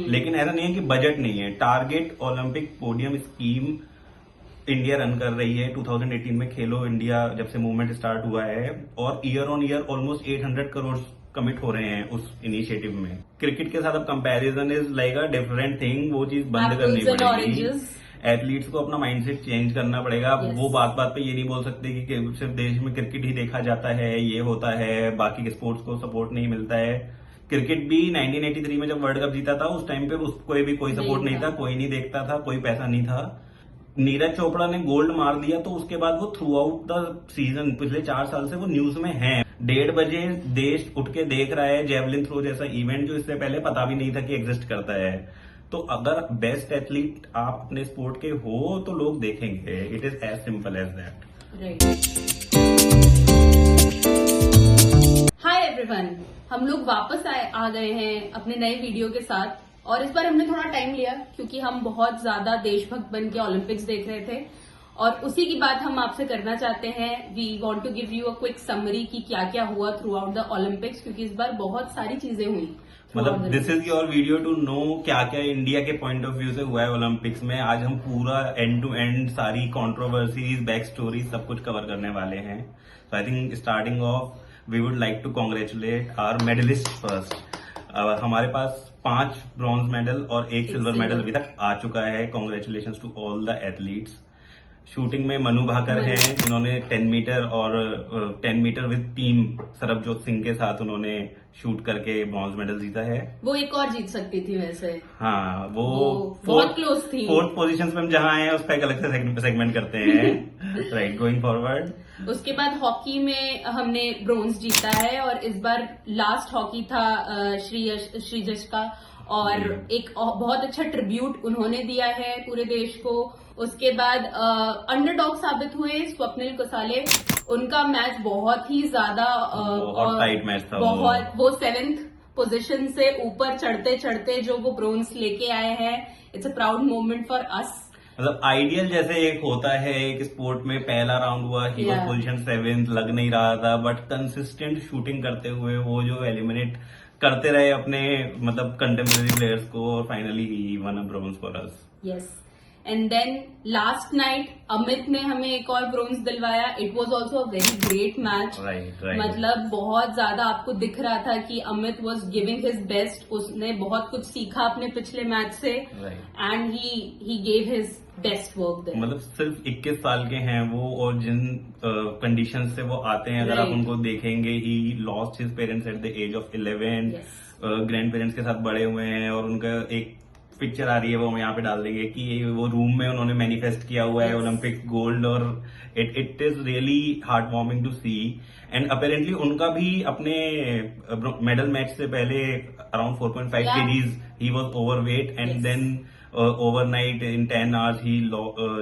लेकिन ऐसा नहीं है कि बजट नहीं है। Target Olympic podium scheme India run कर रही है। 2018 में खेलो इंडिया जब से मूवमेंट स्टार्ट हुआ है, और year on year almost 800 crore commit हो रहे हैं उस इनिशिएटिव में। क्रिकेट के साथ अब comparison is like a different thing, वो चीज बंद करनी पड़ेगी। एथलीट्स को अपना माइंडसेट चेंज करना पड़ेगा। वो बात बात पे ये नहीं बोल सकते कि सिर्फ देश में क्रिकेट ही देखा जाता है, ये होता है, बाकी के स्पोर्ट्स को सपोर्ट नहीं मिलता है। क्रिकेट भी 1983 में जब वर्ल्ड कप जीता था उस टाइम पे उसको भी कोई सपोर्ट नहीं था, कोई नहीं देखता था, कोई पैसा नहीं था। नीरज चोपड़ा ने गोल्ड मार दिया तो उसके बाद वो थ्रू आउट द सीजन पिछले 4 साल से वो न्यूज में है। 1:30 बजे देश उठ के देख रहा है जेवलिन थ्रो जैसा इवेंट, जो इससे पहले पता भी नहीं था कि एग्जिस्ट करता है। तो अगर बेस्ट एथलीट आप अपने स्पोर्ट के हो तो लोग देखेंगे। It is as simple as that. Hi everyone, हम लोग वापस आ गए हैं अपने नए वीडियो के साथ। और इस बार हमने थोड़ा टाइम लिया क्योंकि हम बहुत ज्यादा देशभक्त बन के ओलंपिक्स देख रहे थे, और उसी की बात हम आपसे करना चाहते हैं। We want to give you a quick summary कि क्या क्या हुआ थ्रू आउट द ओलंपिक्स, क्योंकि इस बार बहुत सारी चीजें हुई। मतलब this is your video to know क्या क्या इंडिया के पॉइंट ऑफ व्यू से हुआ है ओलंपिक्स में। आज हम पूरा एंड टू एंड सारी कंट्रोवर्सीज, बैक स्टोरी सब कुछ कवर करने वाले हैं। So I think starting off we would like to congratulate our medallist first. हमारे पास 5 ब्रॉन्ज मेडल और 1 सिल्वर मेडल अभी तक आ चुका है। Congratulation to all the athletes. Shooting में मनु भाकर हैं जिन्होंने 10 मीटर और 10 metre with team Sarabjot Singh के साथ उन्होंने शूट करके ब्रॉन्ज मेडल जीता है। वो एक और जीत सकती थी वैसे। हाँ, वो बहुत क्लोज थी। 4th पोजीशन में हम जहां हैं उसका एक अलग से सेगमेंट करते हैं। Right, going forward. उसके बाद हॉकी में हमने ब्रोंज जीता है, और इस बार लास्ट हॉकी था श्रीजश का, और एक बहुत अच्छा ट्रिब्यूट उन्होंने दिया है पूरे देश को। उसके बाद अंडरडॉग साबित हुए स्वप्निल कुसाले। उनका मैच बहुत ही ज्यादा बहुत टाइट मैच था। वो 7th पोजीशन से ऊपर चढ़ते चढ़ते जो वो ब्रोंज लेके आए हैं, it's a proud moment for us. मतलब आइडियल जैसे एक होता है एक स्पोर्ट में, पहला राउंड हुआ, ही वाज पोजीशन 7th, लग नहीं रहा था, बट कंसिस्टेंट शूटिंग करते हुए वो जो एलिमिनेट करते रहे अपने मतलब कंटेम्परेरी प्लेयर्स को, और finally he won a bronze for us. Yes, and then last night Amit ने हमें एक और ब्रोंज दिलवाया। It was also a very great match. मतलब बहुत ज्यादा आपको दिख रहा था कि Amit was giving his best. उसने बहुत कुछ सीखा अपने पिछले मैच से, and he gave his best work there. मतलब सिर्फ 21 साल के हैं वो, और जिन कंडीशंस से वो आते हैं अगर आप उनको देखेंगे, he lost his parents at the age of 11। Grandparents के साथ बड़े हुए हैं, और उनका एक पिक्चर आ रही है वो हम यहाँ पे डाल देंगे कि वो रूम में उन्होंने मैनिफेस्ट किया हुआ है ओलंपिक गोल्ड, और it is really heart warming to see. And apparently उनका भी अपने मेडल मैच से पहले around 4.5 kgs he was overweight, and then overnight in 10 hours he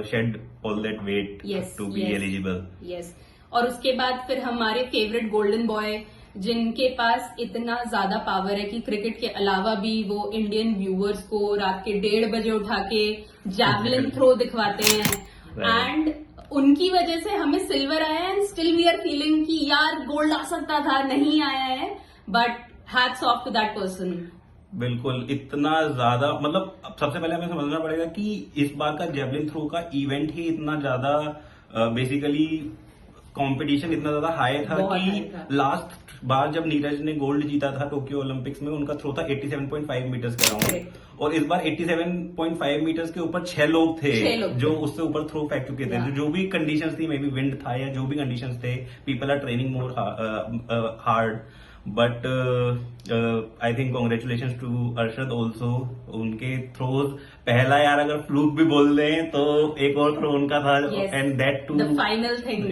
shed all that weight to be eligible. Yes. और उसके बाद फिर हमारे फेवरेट गोल्डन बॉय, जिनके पास इतना ज्यादा पावर है कि क्रिकेट के अलावा भी वो इंडियन व्यूअर्स को रात के 1:30 बजे उठा के जैवलिन थ्रो दिखवाते हैं, एंड उनकी वजह से हमें सिल्वर आया है। And still we are feeling कि यार गोल्ड आ सकता था, नहीं आया है, but hats off to that person. बिल्कुल, इतना ज्यादा मतलब सबसे पहले हमें समझना पड़ेगा कि इस बार का जेवलिन थ्रो का इवेंट ही इतना ज्यादा बेसिकली कंपटीशन इतना ज्यादा हाई था कि लास्ट बार जब नीरज ने गोल्ड जीता था टोक्यो ओलंपिक्स में, उनका थ्रो था 87.5 मीटर्स का राउंड, और इस बार 87.5 मीटर्स के ऊपर 6 लोग थे जो उससे ऊपर थ्रो फेंक चुके थे। जो भी कंडीशंस थी, मे बी विंड था या जो भी कंडीशंस थे, people are training more hard, but I think congratulation to Arshad also. उनके थ्रोज पहला यार अगर फ्लूक भी बोल दें तो एक और थ्रो उनका था, and that too the final thing,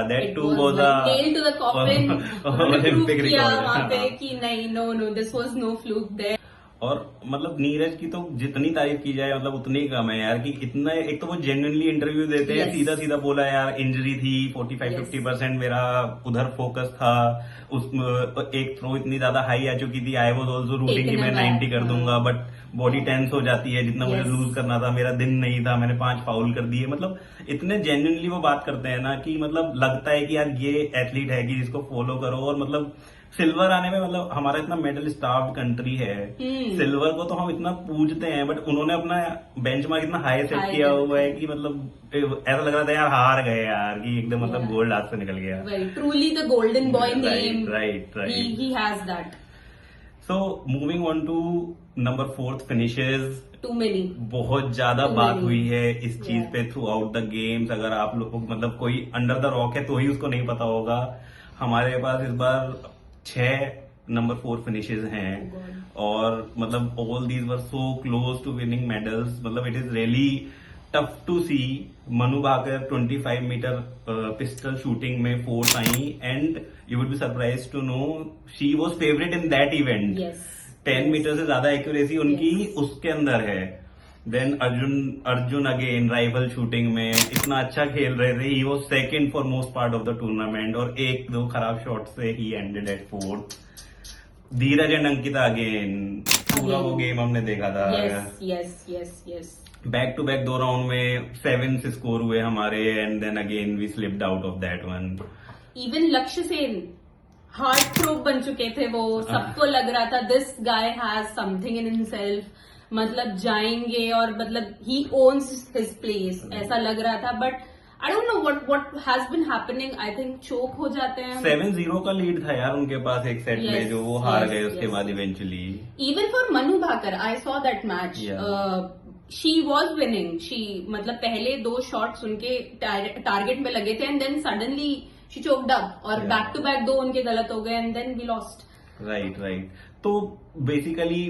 that too was a nail to the coffin. Olympic record वहां पे कि नहीं, no this was no fluke there. और मतलब नीरज की तो जितनी तारीफ की जाए मतलब उतनी ही कम है यार, कि इतना एक तो वो जेन्युइनली इंटरव्यू देते हैं, सीधा सीधा बोला यार इंजरी थी 45-50% मेरा उधर फोकस था, उस एक थ्रो इतनी ज्यादा हाई आ चुकी थी, आई वाज आल्सो रूटिंग कि मैं 90 कर दूंगा, बट बॉडी टेंस हो जाती है, जितना मुझे लूज करना था मेरा दिन नहीं था, मैंने 5 फाउल कर दिए। मतलब इतने जेन्युइनली वो बात करते हैं ना कि मतलब लगता है कि यार ये एथलीट है कि जिसको फॉलो करो, और मतलब सिल्वर आने में मतलब हमारा इतना मेडल स्टार्व कंट्री है, सिल्वर को तो हम इतना पूजते हैं, बट उन्होंने अपना बेंचमार्क इतना हाई सेट किया हुआ है कि मतलब ऐसा लग रहा था यार हार गए यार, कि एकदम मतलब गोल्ड हाथ से निकल गया। Truly the golden boy name, right he has that. So moving on to number 4 finishes, too many, बहुत ज्यादा Too बात many. हुई है इस चीज Yeah. पे थ्रू आउट द गेम्स। अगर आप लोग मतलब कोई अंडर द रॉक है तो ही उसको नहीं पता होगा। हमारे पास इस बार 6 नंबर 4 फिनिशेस हैं, और मतलब all these were so close to winning medals. मतलब it is really tough to see. Manu Bhaker 25 metre pistol shooting में 4th आई, and you would be surprise to know she was favourite in that event. Yes 10 metre से ज्यादा accuracy उनकी उसके अंदर है। Then Arjun again राइवल शूटिंग में इतना अच्छा खेल रहे थे, he was second for most part of the tournament, और 1-2 खराब शॉट से ही ended at 4th। Dheeraj and Ankita again पूरा वो गेम हमने देखा था। Yes yes yes yes, back to back 2 round में 7 स्कोर हुए हमारे, and then again we slipped out of that one. Even Lakshya Sen heart थ्रोप बन चुके थे वो, सबको लग रहा था this guy has something in himself, मतलब जाएंगे और मतलब ही ओन्स हिज प्लेस, ऐसा लग रहा था। But I don't know what has been happening, I think choke हो जाते हैं। 7-0 का लीड था यार उनके पास एक सेट में, Yes, जो वो हार yes, गए उसके yes. बाद eventually. Even for Manu Bhaker, I saw that match, she was winning, she मतलब पहले 2 शॉट्स उनके टारगेट में लगे थे, and then suddenly she choked up, और Yeah. बैक टू बैक 2 उनके गलत हो गए, and then we lost. Right. तो बेसिकली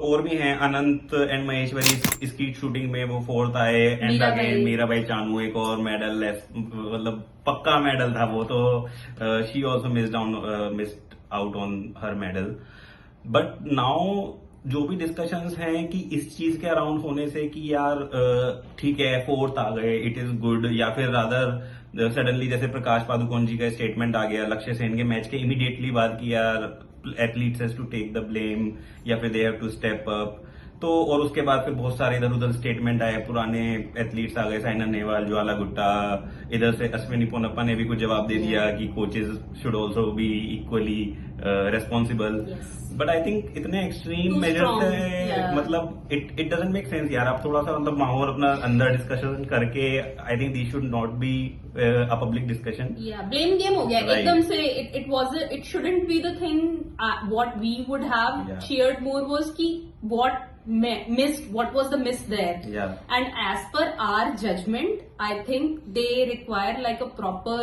और भी हैं, Anant and Maheshwari skeet shooting में वो 4th आए, एंड मीराबाई। अगेन मीराबाई चानू एक और मेडल, मतलब पक्का मेडल था वो तो। She also missed out on her medal. But now जो भी डिस्कशंस हैं कि इस चीज के अराउंड होने से कि यार ठीक है 4th आ गए, इट इज गुड, या फिर रादर सडनली जैसे प्रकाश पादुकोण जी का स्टेटमेंट आ गया लक्ष्य सेन के मैच के इमीडिएटली बाद कि यार athletes has to take the blame, या फिर they have to step up. तो और उसके बाद फिर बहुत सारे इधर उधर स्टेटमेंट आए, पुराने एथलीट्स आ गए, साइना नेहवाल, ज्वाला गुट्टा, इधर से अश्विनी पोनप्पा ने भी कुछ जवाब दे दिया कि coaches should also be equally responsible. But I think इतने एक्सट्रीम Too मेजर strong, से yeah. मतलब इट डजंट मेक सेंस यार। आप थोड़ा सा मतलब माहौल अपना अंदर डिस्कशन करके, I think they should not be a public discussion. या ब्लेम गेम हो गया Right. एकदम से। It shouldn't be the thing what we would have Yeah. cheered more was कि what was the miss there. Yeah. And as per our judgment, I think they require like a proper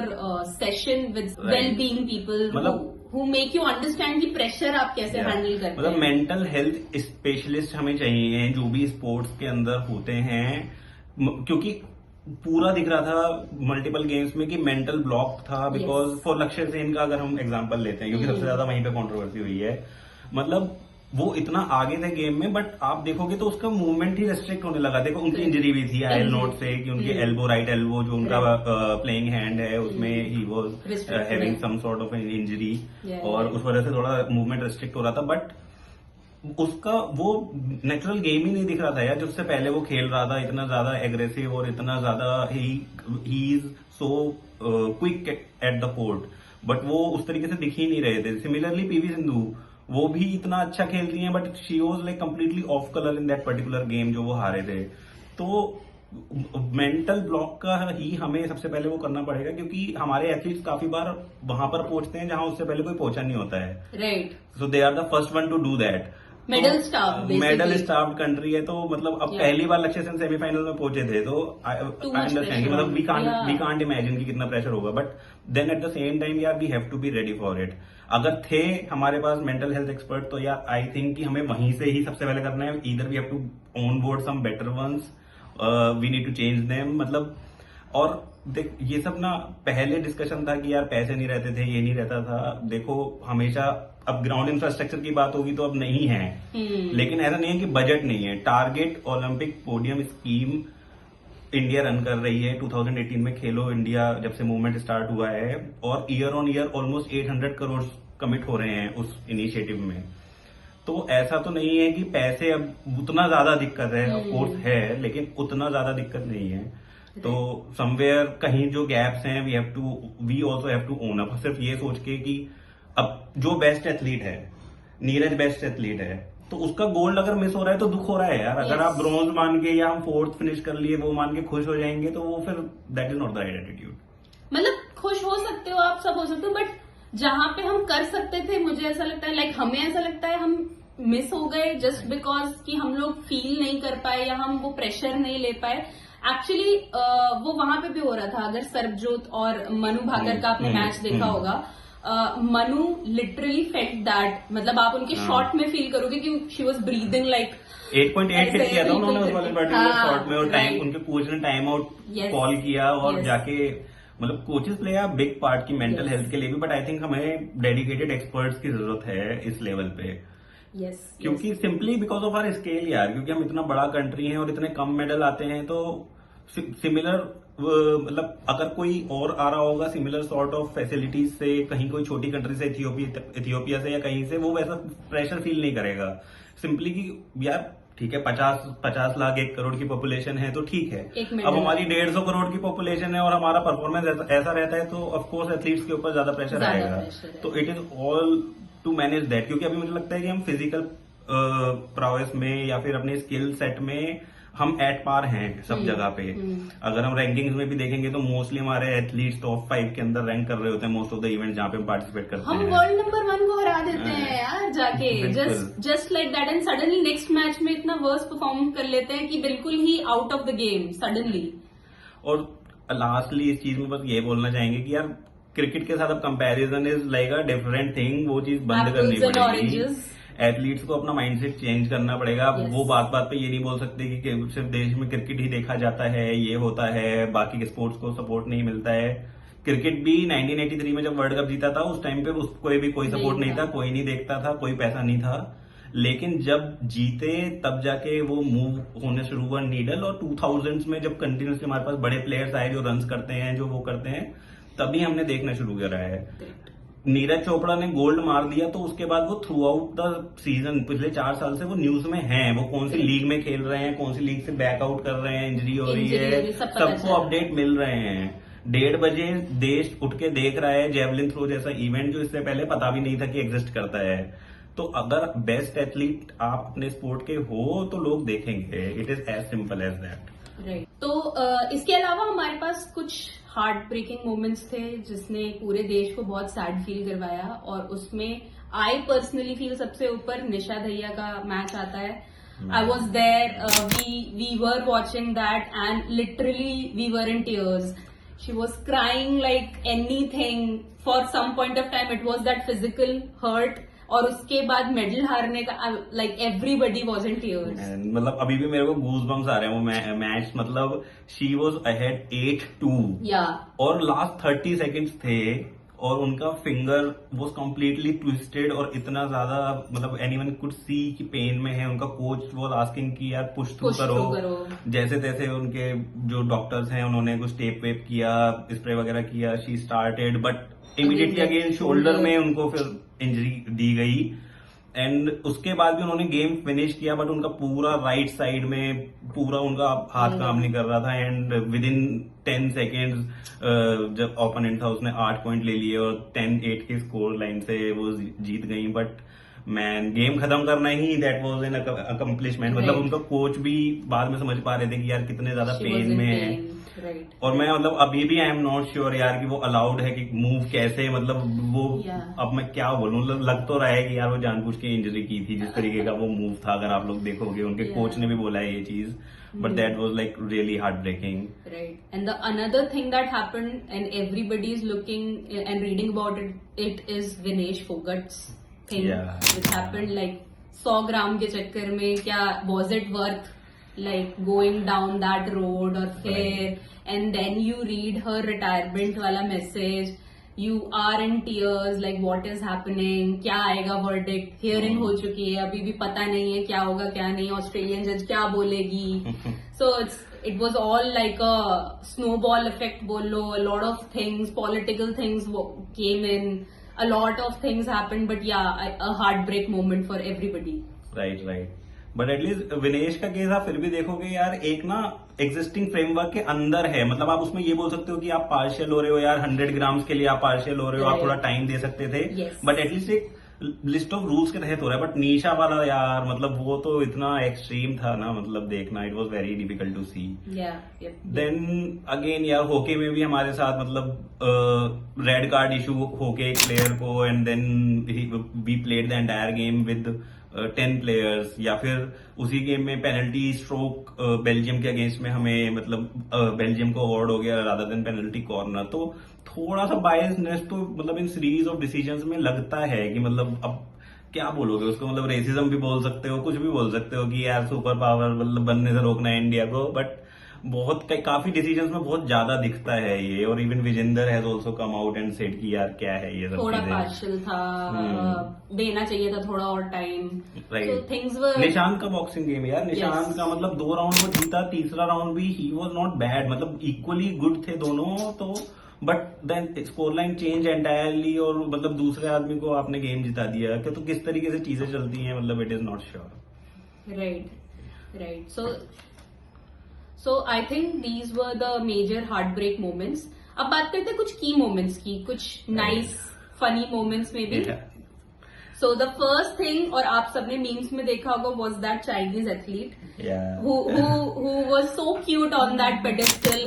session with Right. well-being people मतलब- who make you understand कि pressure आप कैसे handle करते मतलब हैं। Mental health specialist हमें चाहिए जो भी स्पोर्ट्स के अंदर होते हैं, क्योंकि पूरा दिख रहा था मल्टीपल गेम्स में कि मेंटल ब्लॉक था। बिकॉज फॉर लक्ष्य सेन का अगर हम एग्जांपल लेते हैं, क्योंकि सबसे ज्यादा वहीं पे कंट्रोवर्सी हुई है, मतलब वो इतना आगे थे गेम में, बट आप देखोगे तो उसका मूवमेंट ही रेस्ट्रिक्ट होने लगा। देखो उनकी इंजरी भी थी आयल नोट से, कि उनकी एल्बो, राइट एल्बो जो उनका प्लेइंग हैंड है उसमें he was having some sort of injury, और उस वजह से थोड़ा मूवमेंट रेस्ट्रिक्ट हो रहा था। बट उसका वो नेचुरल गेम ही नहीं दिख रहा था यार। जिससे पहले वो खेल रहा था इतना ज्यादा एग्रेसिव, और इतना ज्यादा he is so quick at the court, but वो उस तरीके से दिख ही नहीं रहे थे। सिमिलरली पीवी सिंधु, वो भी इतना अच्छा खेलती हैं, but she was like completely off colour in that particular game जो वो हारे थे। तो मेंटल ब्लॉक का ही हमें सबसे पहले वो करना पड़ेगा, क्योंकि हमारे एथलीट्स काफी बार वहां पर पहुंचते हैं जहां उससे पहले कोई पहुंचा नहीं होता है। Right, so they are the first one to do that. Medal staff, medal staff country है, तो मतलब अब पहली बार लक्ष्य सेन सेमीफाइनल में पहुंचे थे, तो आई अंडरस्टैंड कि मतलब वी कांट इमेजिन कि कितना प्रेशर होगा। But then at the same time यार we have to be ready for it. अगर थे हमारे पास मेंटल हेल्थ एक्सपर्ट, तो यार आई थिंक कि हमें वहीं से ही सबसे पहले करना है। Either we have to on board some better ones, we need to change them. मतलब और देख, ये सब ना पहले डिस्कशन था कि यार पैसे नहीं रहते थे, ये नहीं रहता था। देखो हमेशा अब ग्राउंड इंफ्रास्ट्रक्चर की बात होगी तो अब नहीं है, लेकिन ऐसा नहीं है कि बजट नहीं है। Target Olympic podium scheme India run कर रही है। 2018 में खेलो इंडिया जब से मूवमेंट स्टार्ट हुआ है, और year on year almost 800 crore commit हो रहे हैं उस इनिशिएटिव में। तो ऐसा तो नहीं है कि पैसे अब उतना ज्यादा दिक्कत है, ऑफ कोर्स है, लेकिन उतना ज्यादा दिक्कत नहीं है। तो समवेयर कहीं जो गैप्स हैं we also have to own up. सिर्फ ये सोच के कि अब जो बेस्ट एथलीट है, नीरज बेस्ट एथलीट है, तो उसका गोल्ड अगर मिस हो रहा है तो दुख हो रहा है यार। अगर Yes. आप ब्रॉन्ज मान के या हम फोर्थ फिनिश कर लिए वो मान के खुश हो जाएंगे तो वो फिर that is not the right attitude. मतलब खुश हो सकते हो आप, सब हो सकते हो, बट जहां पे हम कर सकते थे, मुझे ऐसा लगता है, लाइक हमें ऐसा लगता है हम मिस हो गए जस्ट बिकॉज कि हम लोग फील नहीं कर पाए या हम वो प्रेशर नहीं ले पाए। एक्चुअली वो वहां पे भी हो रहा था। अगर सरबजोत और मनु भाकर का आपने मैच देखा होगा, मनु लिटरली फेल्ट दैट, मतलब आप उनके शॉट में फील करोगे कि she was breathing like 8.8 hit किया था उन्होंने उस वाले पर्टिकुलर हाँ, शॉट में, और टाइम right. उनके कोच ने टाइम आउट Yes. कॉल किया और Yes. जाके मतलब coaches play a big part की मेंटल Yes. हेल्थ के लिए भी, बट आई थिंक हमें डेडिकेटेड एक्सपर्ट्स की जरूरत है इस लेवल पे, यस, क्योंकि simply because of our scale यार, क्योंकि हम इतना बड़ा कंट्री है और इतने कम मेडल आते हैं, तो सिमिलर मतलब अगर कोई और आ रहा होगा सिमिलर सॉर्ट ऑफ फैसिलिटीज से कहीं, कोई छोटी कंट्री से, इथियोपिया से या कहीं से, वो वैसा प्रेशर फील नहीं करेगा। सिंपली कि यार ठीक है 50 लाख 1 करोड़ की पॉपुलेशन है तो ठीक है, अब हमारी 150 करोड़ की पॉपुलेशन है और हमारा परफॉर्मेंस ऐसा रहता है तो ऑफकोर्स एथलीट्स के ऊपर ज्यादा प्रेशर आएगा। तो it is all to manage that, क्योंकि अभी मुझे लगता है कि हम फिजिकल प्रोग्रेस में या फिर अपने स्किल सेट में हम एट पार हैं सब जगह पे। अगर हम रैंकिंग्स में भी देखेंगे तो मोस्टली हमारे एथलीट्स टॉप 5 के अंदर रैंक कर रहे होते हैं मोस्ट ऑफ द इवेंट जहां पे हम पार्टिसिपेट करते हम हैं। वर्ल्ड नंबर 1 को हरा देते हैं यार जाके, बिल्कुल। Just like that, and suddenly next match में इतना वर्स परफॉर्म कर लेते हैं कि बिल्कुल ही out of the game suddenly. और लास्टली इस चीज में बस ये बोलना चाहेंगे कि यार क्रिकेट के साथ अब comparison is like a different thing, वो चीज बंद करनी Apples and पड़ेगी। oranges. एथलीट्स को अपना माइंडसेट चेंज करना पड़ेगा। Yes. वो बात बात पे ये नहीं बोल सकते कि सिर्फ देश में क्रिकेट ही देखा जाता है, ये होता है, बाकी के स्पोर्ट्स को सपोर्ट नहीं मिलता है। क्रिकेट भी 1983 में जब वर्ल्ड कप जीता था उस टाइम पे उसको भी कोई सपोर्ट नहीं था, कोई नहीं देखता था, कोई पैसा नहीं था, लेकिन जब जीते तब जाके वो मूव होने शुरू हुआ नीडल। और 2000s में जब कंटिन्यूसली हमारे पास बड़े प्लेयर्स आए जो रन्स करते हैं, जो वो करते हैं, तभी हमने देखना शुरू करा है। नीरज चोपड़ा ने गोल्ड मार दिया तो उसके बाद वो थ्रू आउट द सीजन पिछले 4 साल से वो न्यूज में हैं, वो कौन सी लीग में खेल रहे हैं, कौन सी लीग से बैकआउट कर रहे हैं, इंजरी हो रही है, सबको अपडेट मिल रहे हैं। 1:30 बजे देश उठ के देख रहा है जेवलिन थ्रो जैसा इवेंट जो इससे पहले पता भी नहीं था कि एग्जिस्ट करता है। तो अगर बेस्ट एथलीट आप अपने स्पोर्ट के हो तो लोग देखेंगे, it is as simple as that. Right. तो इसके अलावा हमारे पास कुछ हार्ट ब्रेकिंग मोमेंट्स थे जिसने पूरे देश को बहुत सैड फील करवाया, और उसमें आई पर्सनली फील सबसे ऊपर निशा दहिया का मैच आता है। I was there, we were watching that and literally we were in tears. She was crying like anything for some point of time. It was that physical hurt, और उसके बाद medal हारने का like everybody was in tears. मतलब अभी भी मेरे को गूज बम्स आ रहे हैं वो मैच, मतलब शी वॉज अहेड 8-2 या, और लास्ट 30 सेकेंड्स थे और उनका फिंगर वॉज कम्प्लीटली ट्विस्टेड और इतना ज्यादा मतलब एनीवन कुड सी कि पेन में है। उनका कोच वॉज आस्किंग कि यार पुश थ्रू करो, जैसे तैसे उनके जो डॉक्टर्स हैं उन्होंने कुछ टेप वेप किया, स्प्रे वगैरह किया, she started, but immediately again shoulder में उनको फिर इंजरी दी गई, एंड उसके बाद भी उन्होंने गेम फिनिश किया, बट उनका पूरा राइट साइड में पूरा उनका हाथ काम नहीं कर रहा था, एंड विद इन 10 सेकेंड्स जब ओपोनेंट था उसने 8 पॉइंट ले लिए और 10-8 के स्कोर लाइन से वो जीत गई। बट मैन गेम खत्म करना ही दैट वाज एन अकम्पलिशमेंट। मतलब उनका कोच भी बाद में समझ पा रहे थे कि यार कितने ज्यादा पेन में है। Right. और मैं मतलब अभी भी आई एम नॉट श्योर यार कि वो अलाउड है कि मूव कैसे, मतलब वो अब मैं क्या बोलूं, लग तो रहा है कि यार वो जानबूझ के इंजरी की थी जिस तरीके का वो मूव था। अगर आप लोग देखोगे उनके कोच ने भी बोला है ये चीज, but that was like really heart breaking. Right. And the another thing that happened and everybody is looking and reading about it is Vinesh Phogat's thing, which happened like 100 ग्राम के चक्कर में, क्या was it worth like going down that road? और फिर and then you read her retirement वाला message, you are in tears like what is happening, क्या आएगा verdict, hearing हो चुकी है, अभी भी पता नहीं है क्या होगा क्या नहीं, ऑस्ट्रेलियन जज क्या बोलेगी। So it was all like a snowball effect बोल लो, a lot of things, political things came in, a lot of things happened, but yeah, a heartbreak moment for everybody. Right. But at least Vinesh का case आप फिर भी देखोगे यार, एक ना existing framework के अंदर है, मतलब आप उसमें ये बोल सकते हो कि आप पार्शियल हो रहे हो यार, 100 ग्राम्स के लिए आप पार्शियल हो रहे हो, आप थोड़ा टाइम दे सकते थे, बट एटलीस्ट एक लिस्ट ऑफ रूल्स के तहत हो रहा है। बट निशा वाला यार, मतलब वो तो इतना एक्सट्रीम था ना, मतलब देखना it was very difficult to see. Then again यार हॉकी में भी हमारे साथ मतलब रेड कार्ड इशू होके एक प्लेयर को, and then we played the entire game with 10 players, या फिर उसी गेम में पेनल्टी स्ट्रोक बेल्जियम के अगेंस्ट में हमें मतलब बेल्जियम को अवार्ड हो गया रादर देन पेनल्टी कॉर्नर। तो थोड़ा सा बायसनेस तो मतलब इन सीरीज ऑफ डिसीजंस में लगता है कि मतलब अब क्या बोलोगे उसको, मतलब रेसिज्म भी बोल सकते हो, कुछ भी बोल सकते हो कि यार सुपर पावर मतलब बनने से रोकना है इंडिया को, बट बहुत काफी डिसीजंस में बहुत ज्यादा दिखता है ये। और even Vijender has also come out and said कि यार क्या है ये सब थोड़ा पार्शियल था, देना चाहिए था थोड़ा और time. Right. Things were Nishant का बॉक्सिंग गेम यार, निशांत का मतलब 2 राउंड वो जीता, तीसरा राउंड भी ही वाज नॉट बैड, मतलब इक्वली गुड थे दोनों तो, but then score line change entirely, और मतलब दूसरे आदमी को आपने गेम जिता दिया कि तो किस तरीके से चीजें चलती हैं, मतलब it is not sure. Right. So I think these were the major heart break moments. अब बात करते हैं कुछ की मोमेंट्स की, कुछ नाइस फनी मोमेंट्स में भी। सो द फर्स्ट थिंग, और आप सबने मीम्स में देखा होगा, was that Chinese athlete who was so cute on that pedestal.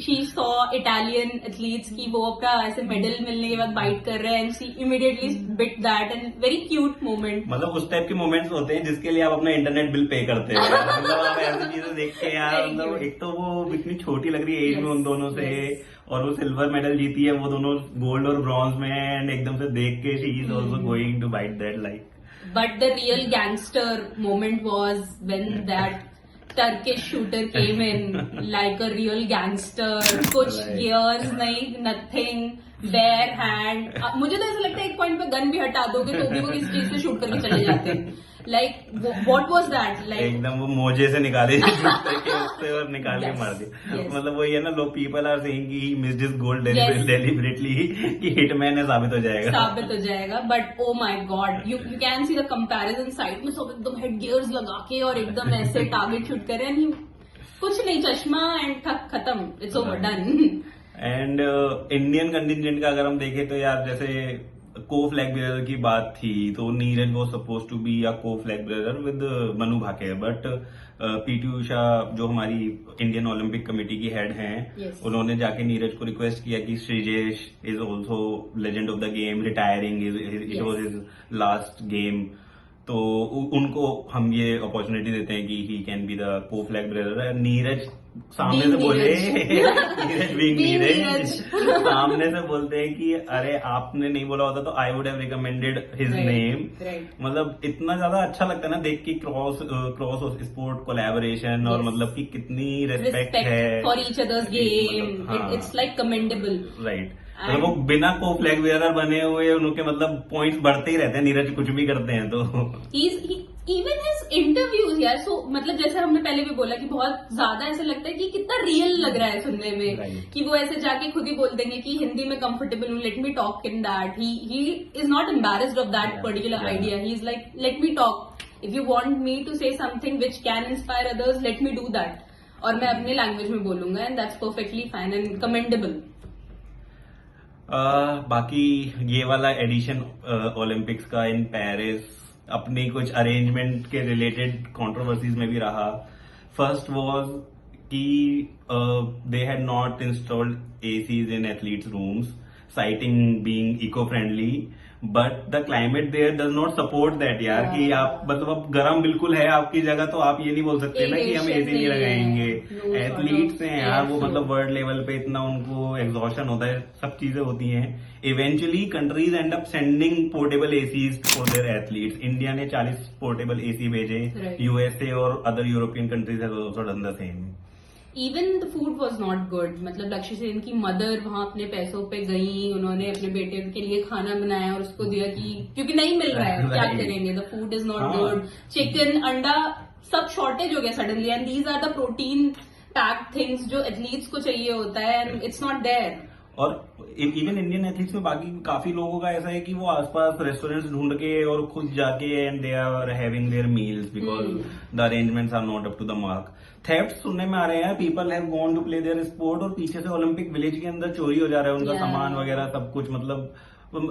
She saw Italian athletes की वो अपना ऐसे मेडल मिलने के बाद बाइट कर रहे हैं, and she immediately bit that, and very cute moment. मतलब उस टाइप के मोमेंट्स होते हैं जिसके लिए आप अपना इंटरनेट बिल पे करते हैं। मतलब आप ऐसी चीजें देख के यार, मतलब एक तो वो इतनी छोटी लग रही है एज में उन दोनों से, और वो सिल्वर मेडल जीती है, वो दोनों गोल्ड और ब्रॉन्ज में, एंड एकदम से देख के she is also going to bite that like. But the real gangster moment was when that Turkish shooter came in like a real gangster, कुछ gears नहीं, nothing, bare hand. मुझे तो ऐसा लगता है एक पॉइंट पे गन भी हटा दोगे तो भी वो किसी चीज से शूट करके चले जाते हैं। Like what was that? Like एकदम वो मोजे से निकाले उससे और निकाल के मार दिया। मतलब वही है ना, लोग पीपल आर सेइंग कि he missed his goal deliberately, कि हिटमैन है, साबित हो जाएगा। But oh my God, you can see the comparison side में सब एकदम हेड गियर्स लगा के और एकदम ऐसे टारगेट शूट कर रहे हैं, कुछ नहीं, चश्मा एंड खत्म, it's over done. And Indian contingent का अगर हम देखें तो यार, जैसे को फ्लैग बेरर की बात थी तो Neeraj was suppose to be a co flag bearer with Manu Bhaker, but PT Usha जो हमारी इंडियन ओलंपिक कमेटी की हेड हैं, उन्होंने जाके नीरज को रिक्वेस्ट किया कि Sreejesh is also legend of the game, retiring, it was his last game, तो उनको हम ये अपॉर्चुनिटी देते हैं कि he can be the co flag bearer. Neeraj सामने से बोले नीरज सामने से बोलते हैं कि अरे आपने नहीं बोला होता तो I would have recommended his name. मतलब इतना ज्यादा अच्छा लगता है ना देख के, क्रॉस स्पोर्ट कोलैबोरेशन, और मतलब कि कितनी रेस्पेक्ट है for each others game, it's like commendable. Right. मतलब वो बिना को फ्लैग बेरर बने हुए उनके मतलब पॉइंट्स बढ़ते ही रहते हैं, नीरज कुछ भी करते हैं तो। इवन हिज इंटरव्यूज यार, सो मतलब जैसे हमने पहले भी बोला कि बहुत ज्यादा ऐसा लगता है कि कितना रियल लग रहा है सुनने में, कि वो ऐसे जाके खुद ही बोल देंगे कि हिंदी में कंफर्टेबल हूँ, let me talk in that. He is not embarrassed of that particular idea, he is like let me talk, if you want me to say something which can inspire others, let me do that, और मैं अपने language में बोलूंगा, and that's perfectly fine and commendable. बाकी ये वाला addition Olympics का in Paris अपनी कुछ अरेंजमेंट के रिलेटेड कंट्रोवर्सीज में भी रहा। फर्स्ट वाज कि they had not installed ACs in athletes rooms, citing being eco friendly, but the climate there does not support that यार, कि आप मतलब अब गर्म बिल्कुल है आपकी जगह, तो आप ये नहीं बोल सकते ना कि हम एसी नहीं लगाएंगे। एथलीट्स हैं यार वो, मतलब वर्ल्ड लेवल पे इतना उनको एग्जॉशन होता है, सब चीजें होती हैं। Eventually countries and up sending portable ACs for their athletes. India ने 40 पोर्टेबल एसी भेजे, यूएसए और other European countries have also done the same. Even the food was not good, मतलब लक्ष्य सेन की मदर वहां अपने पैसों पे गई, उन्होंने अपने बेटे के लिए खाना बनाया और उसको दिया कि क्योंकि नहीं मिल रहा है, क्या करेंगे, the food is not good, chicken, अंडा, सब शॉर्टेज हो गया suddenly, and these are the protein packed things जो एथलीट्स को चाहिए होता है, एंड इट्स नॉट देयर। और इवन इंडियन एथलीट्स में बाकी काफी लोगों का ऐसा है कि वो आसपास रेस्टोरेंट्स ढूंढ के और खुद जाके and they are having their meals because the arrangements are not up to the mark. Theft सुनने में आ रहे हैं, people have gone to play their sport और पीछे से ओलंपिक विलेज के अंदर चोरी हो जा रहा है उनका सामान वगैरह सब कुछ। मतलब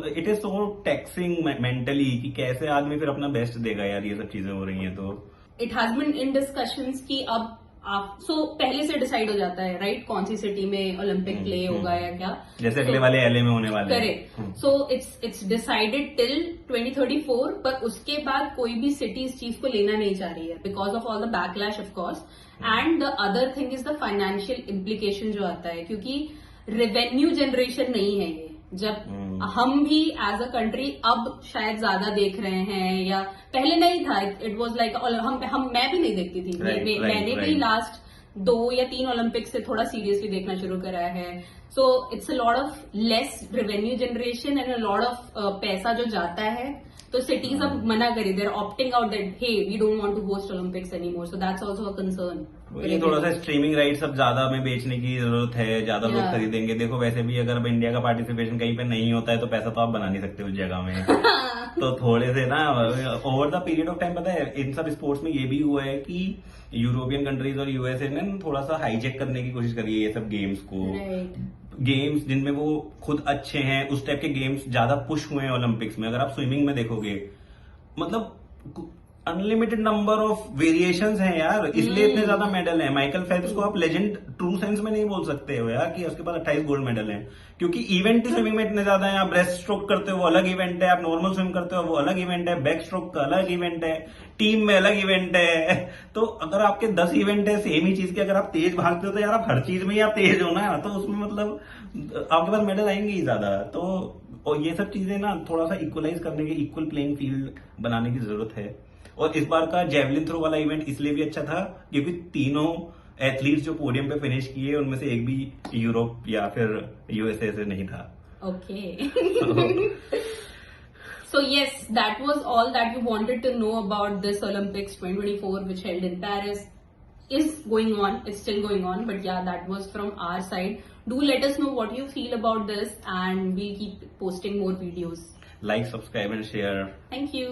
it is so taxing mentally कि कैसे आदमी फिर अपना बेस्ट देगा यार, ये सब चीजें हो रही हैं। तो it has been in discussions कि अब आप पहले से डिसाइड हो जाता है राइट, कौन सी सिटी में ओलंपिक प्ले होगा या क्या, जैसे अगले वाले एलए में होने वाले। Correct. So it's decided till 2034, पर उसके बाद कोई भी सिटी इस चीज को लेना नहीं चाह रही है because of all the backlash of course. And the other thing is the financial implication जो आता है, क्योंकि रेवेन्यू जनरेशन नहीं है ये। जब हम भी एज अ कंट्री अब शायद ज्यादा देख रहे हैं, या पहले नहीं था, इट वाज लाइक मैं भी नहीं देखती थी। मैंने भी लास्ट 2 या 3 ओलंपिक से थोड़ा सीरियसली देखना शुरू करा है। So it's a lot of less revenue generation and a lot of पैसा जो जाता है। तो सिटीज अब मना करी, they're opting out that hey we don't want to host Olympics anymore, so that's also a concern. ये थोड़ा सा स्ट्रीमिंग राइट्स अब ज्यादा में बेचने की जरूरत है, ज्यादा लोग खरीदेंगे। देखो वैसे भी अगर अब इंडिया का पार्टिसिपेशन कहीं पे नहीं होता है तो पैसा तो आप बना नहीं सकते उस जगह में। तो थोड़े से ना over the period of time, पता है इन सब स्पोर्ट्स में ये भी हुआ है कि यूरोपियन कंट्रीज और यूएसए ने थोड़ा सा हाईजेक करने की कोशिश करी है ये सब गेम्स को। गेम्स जिनमें वो खुद अच्छे हैं, उस टाइप के गेम्स ज्यादा पुश हुए हैं ओलंपिक्स में। अगर आप स्विमिंग में देखोगे, मतलब अनलिमिटेड नंबर ऑफ वेरिएशंस हैं यार, इसलिए इतने ज्यादा मेडल हैं। माइकल फेल्प्स को आप लेजेंड ट्रू सेंस में नहीं बोल सकते हो यार कि उसके पास 28 गोल्ड मेडल हैं, क्योंकि इवेंट स्विमिंग में इतने ज्यादा हैं। आप ब्रेस्ट स्ट्रोक करते हो वो अलग इवेंट है, आप नॉर्मल स्विम करते हो वो अलग इवेंट है, बैक स्ट्रोक का अलग इवेंट है, टीम में अलग इवेंट है। तो अगर आपके 10 इवेंट है सेम ही चीज के, अगर आप तेज भागते हो तो यार आप हर चीज में ही आप तेज हो ना, तो उसमें मतलब आपके पास मेडल आएंगे ही ज्यादा। तो और ये सब चीजें ना थोड़ा सा इक्वलाइज करने के, इक्वल प्लेइंग फील्ड बनाने की जरूरत है। और इस बार का जेवलिन थ्रो वाला इवेंट इसलिए भी अच्छा था क्योंकि तीनों एथलीट्स जो पोडियम पे फिनिश किए उनमें से एक भी यूरोप या फिर यूएसए से नहीं था। Okay. So yes, that was all that you wanted to know about this Olympics 2024, which held in Paris. Is going on, it's still going on, but yeah, that was from our side. Do let us know what you feel about this, and we'll keep posting more videos. Like, subscribe and share. Thank you.